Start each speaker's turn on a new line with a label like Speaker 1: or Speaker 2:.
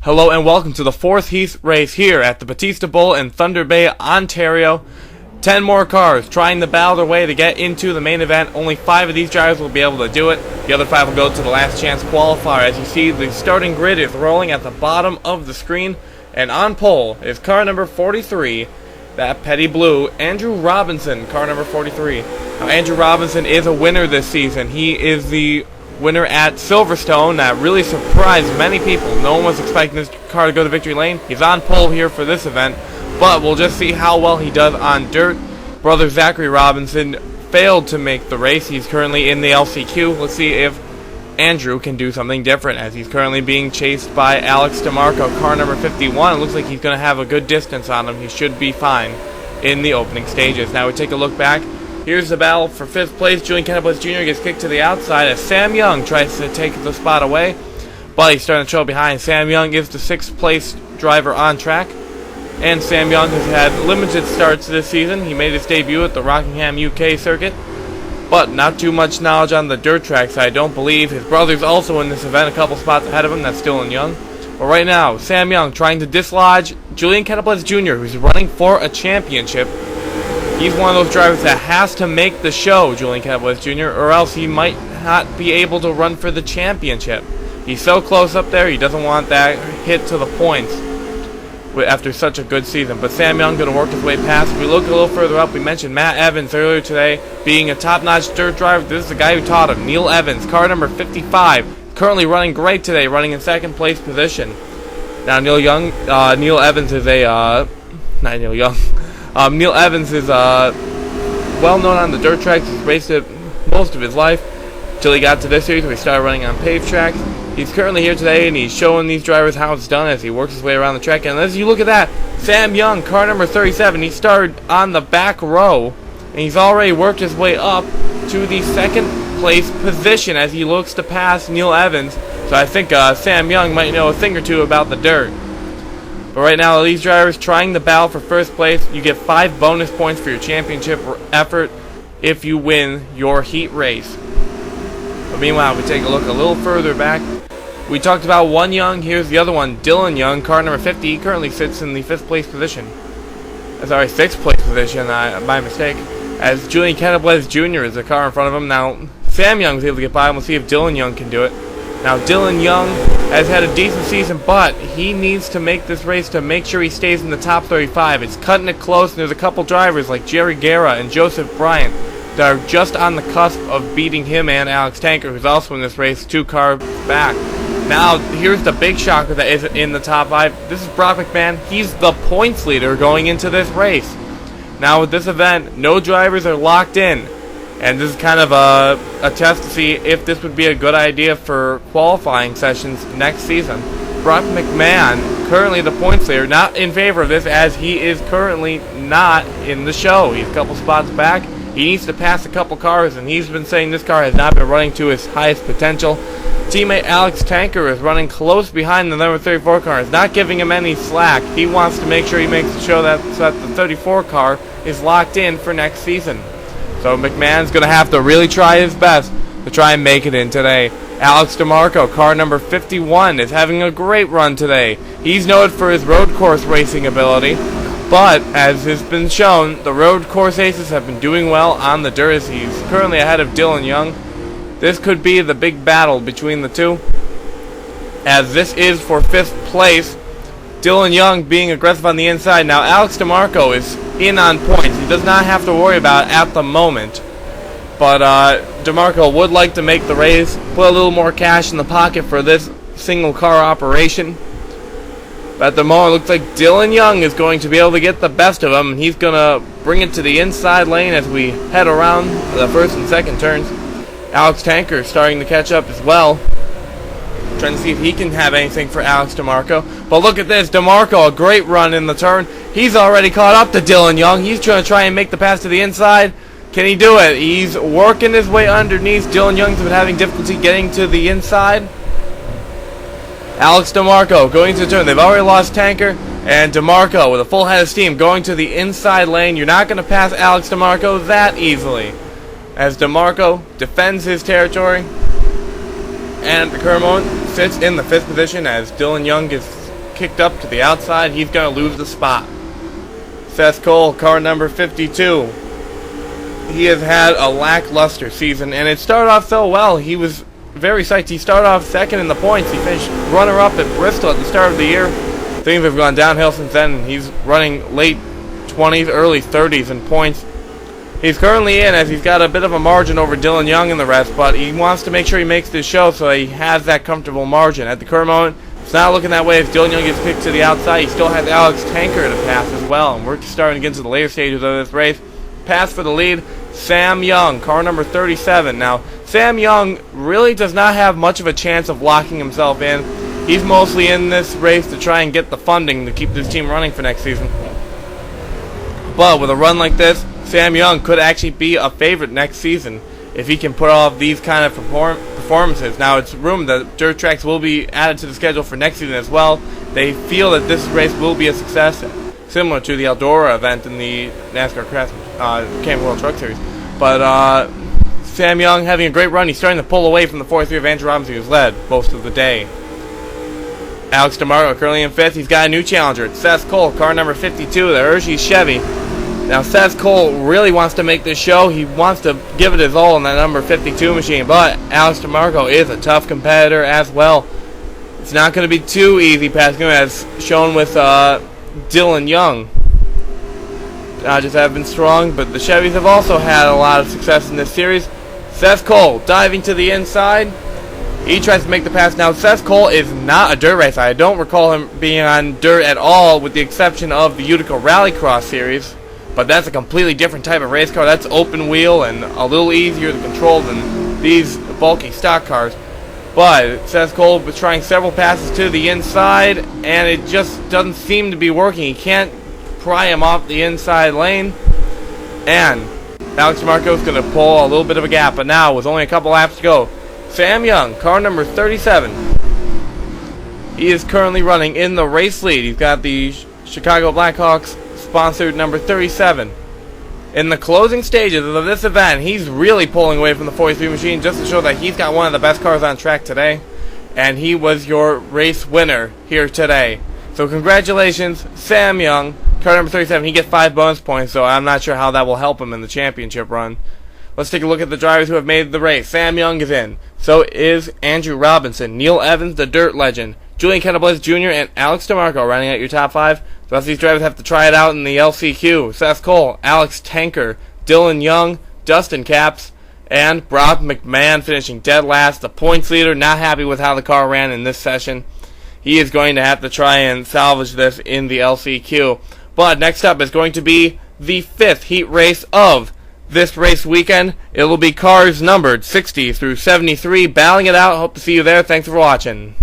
Speaker 1: Hello and welcome to the fourth heat race here at the Battista Bowl in Thunder Bay, Ontario. 10 more cars trying to battle their way to get into the main event. Only 5 of these drivers will be able to do it. The other 5 will go to the last chance qualifier. As you see, the starting grid is rolling at the bottom of the screen. And on pole is car number 43, that petty blue, Andrew Robinson, car number 43. Now, Andrew Robinson is a winner this season. He is the winner at Silverstone. That really surprised many people. No one was expecting this car to go to victory lane. He's on pole here for this event, but we'll just see how well he does on dirt. Brother Zachary Robinson failed to make the race. He's currently in the LCQ. Let's see if Andrew can do something different, as he's currently being chased by Alex DiMarco, car number 51. It looks like he's going to have a good distance on him. He should be fine in the opening stages. Now we take a look back. Here's the battle for 5th place. Julian Kenablez Jr. gets kicked to the outside as Sam Young tries to take the spot away, but he's starting to trail behind. Sam Young is the 6th place driver on track, and Sam Young has had limited starts this season. He made his debut at the Rockingham UK circuit, but not too much knowledge on the dirt tracks, I don't believe. His brother's also in this event, a couple spots ahead of him. That's Dillon Young. But right now, Sam Young trying to dislodge Julian Kenablez Jr., who's running for a championship. He's one of those drivers that has to make the show, Julian Kenablez Jr., or else he might not be able to run for the championship. He's so close up there, he doesn't want that hit to the points after such a good season. But Sam Young going to work his way past. If we look a little further up, we mentioned Matt Evans earlier today being a top-notch dirt driver. This is the guy who taught him, Neal Evans, car number 55, currently running great today, running in 2nd place position. Now Neal Evans is Neal Evans is well known on the dirt tracks. He's raced it most of his life till he got to this series where he started running on paved tracks. He's currently here today, and he's showing these drivers how it's done as he works his way around the track. And as you look at that, Sam Young, car number 37, he started on the back row, and he's already worked his way up to the 2nd place position as he looks to pass Neal Evans. So I think Sam Young might know a thing or two about the dirt. But right now, these drivers trying to battle for 1st place. You get 5 bonus points for your championship effort if you win your heat race. But meanwhile, we take a look a little further back. We talked about one Young. Here's the other one, Dillon Young, car number 50. He currently sits in the 5th place position. Sorry, 6th place position, my mistake. As Julian Kenablez Jr. is the car in front of him. Now, Sam Young is able to get by him. We'll see if Dillon Young can do it. Now, Dillon Young has had a decent season, but he needs to make this race to make sure he stays in the top 35. It's cutting it close, and there's a couple drivers like Jerry Guerra and Joseph Bryant that are just on the cusp of beating him and Alex Tanker, who's also in this race, 2 cars back. Now, here's the big shocker that is in the top 5. This is Brock McMahon. He's the points leader going into this race. Now, with this event, no drivers are locked in. And this is kind of a test to see if this would be a good idea for qualifying sessions next season. Brock McMahon, currently the points leader, not in favor of this as he is currently not in the show. He's a couple spots back. He needs to pass a couple cars, and he's been saying this car has not been running to its highest potential. Teammate Alex Tanker is running close behind the number 34 car. He's not giving him any slack. He wants to make sure he makes the show that the 34 car is locked in for next season. So McMahon's going to have to really try his best to try and make it in today. Alex DiMarco, car number 51, is having a great run today. He's noted for his road course racing ability, but as has been shown, the road course aces have been doing well on the dirt. He's currently ahead of Dillon Young. This could be the big battle between the two, as this is for 5th place. Dillon Young being aggressive on the inside. Now Alex DiMarco is in on points. He does not have to worry about it at the moment. But DiMarco would like to make the race, put a little more cash in the pocket for this single car operation. But at the moment, it looks like Dillon Young is going to be able to get the best of him. And he's going to bring it to the inside lane as we head around the 1st and 2nd turns. Alex Tanker starting to catch up as well. Trying to see if he can have anything for Alex DiMarco. But look at this, DiMarco, a great run in the turn. He's already caught up to Dillon Young. He's trying to try and make the pass to the inside. Can he do it? He's working his way underneath. Dillon Young's been having difficulty getting to the inside. Alex DiMarco going to the turn. They've already lost Tanker. And DiMarco with a full head of steam going to the inside lane. You're not going to pass Alex DiMarco that easily, as DiMarco defends his territory. And at the current moment, sits in the 5th position as Dillon Young is kicked up to the outside. He's going to lose the spot. Seth Cole, car number 52. He has had a lackluster season, and it started off so well. He was very psyched. He started off second in the points. He finished runner-up at Bristol at the start of the year. Things have gone downhill since then. He's running late 20s, early 30s in points. He's currently in as he's got a bit of a margin over Dillon Young and the rest, but he wants to make sure he makes this show so he has that comfortable margin. At the current moment, it's not looking that way. If Dillon Young gets picked to the outside, he still has Alex Tanker to pass as well, and we're starting to get into the later stages of this race. Pass for the lead, Sam Young, car number 37. Now, Sam Young really does not have much of a chance of locking himself in. He's mostly in this race to try and get the funding to keep this team running for next season. But with a run like this, Sam Young could actually be a favorite next season if he can put off these kind of performances. Now, it's rumored that dirt tracks will be added to the schedule for next season as well. They feel that this race will be a success, similar to the Eldora event in the NASCAR Camping World Truck Series. But Sam Young having a great run. He's starting to pull away from the 4-3 of Andrew Robinson, who's led most of the day. Alex DiMarco currently in 5th. He's got a new challenger. It's Seth Cole, car number 52, the Hershey Chevy. Now, Seth Cole really wants to make this show. He wants to give it his all in that number 52 machine, but Alex DiMarco is a tough competitor as well. It's not going to be too easy passing him, as shown with Dillon Young. Dodgers have been strong, but the Chevys have also had a lot of success in this series. Seth Cole diving to the inside. He tries to make the pass. Now, Seth Cole is not a dirt racer. I don't recall him being on dirt at all, with the exception of the Utica Rallycross series. But that's a completely different type of race car. That's open wheel and a little easier to control than these bulky stock cars. But Seth Cole was trying several passes to the inside, and it just doesn't seem to be working. He can't pry him off the inside lane. And Alex DiMarco is going to pull a little bit of a gap. But now, with only a couple laps to go, Sam Young, car number 37. He is currently running in the race lead. He's got the Chicago Blackhawks sponsored number 37. In the closing stages of this event, he's really pulling away from the 43 machine just to show that he's got one of the best cars on track today. And he was your race winner here today. So congratulations, Sam Young, car number 37. He gets 5 bonus points, so I'm not sure how that will help him in the championship run. Let's take a look at the drivers who have made the race. Sam Young is in. So is Andrew Robinson, Neal Evans, the dirt legend, Julian Kenablez Jr., and Alex DiMarco running at your top 5. The rest of these drivers have to try it out in the LCQ. Seth Cole, Alex Tanker, Dillon Young, Dustin Caps, and Brock McMahon finishing dead last. The points leader not happy with how the car ran in this session. He is going to have to try and salvage this in the LCQ. But next up is going to be the 5th heat race of this race weekend. It will be cars numbered 60 through 73, battling it out. Hope to see you there. Thanks for watching.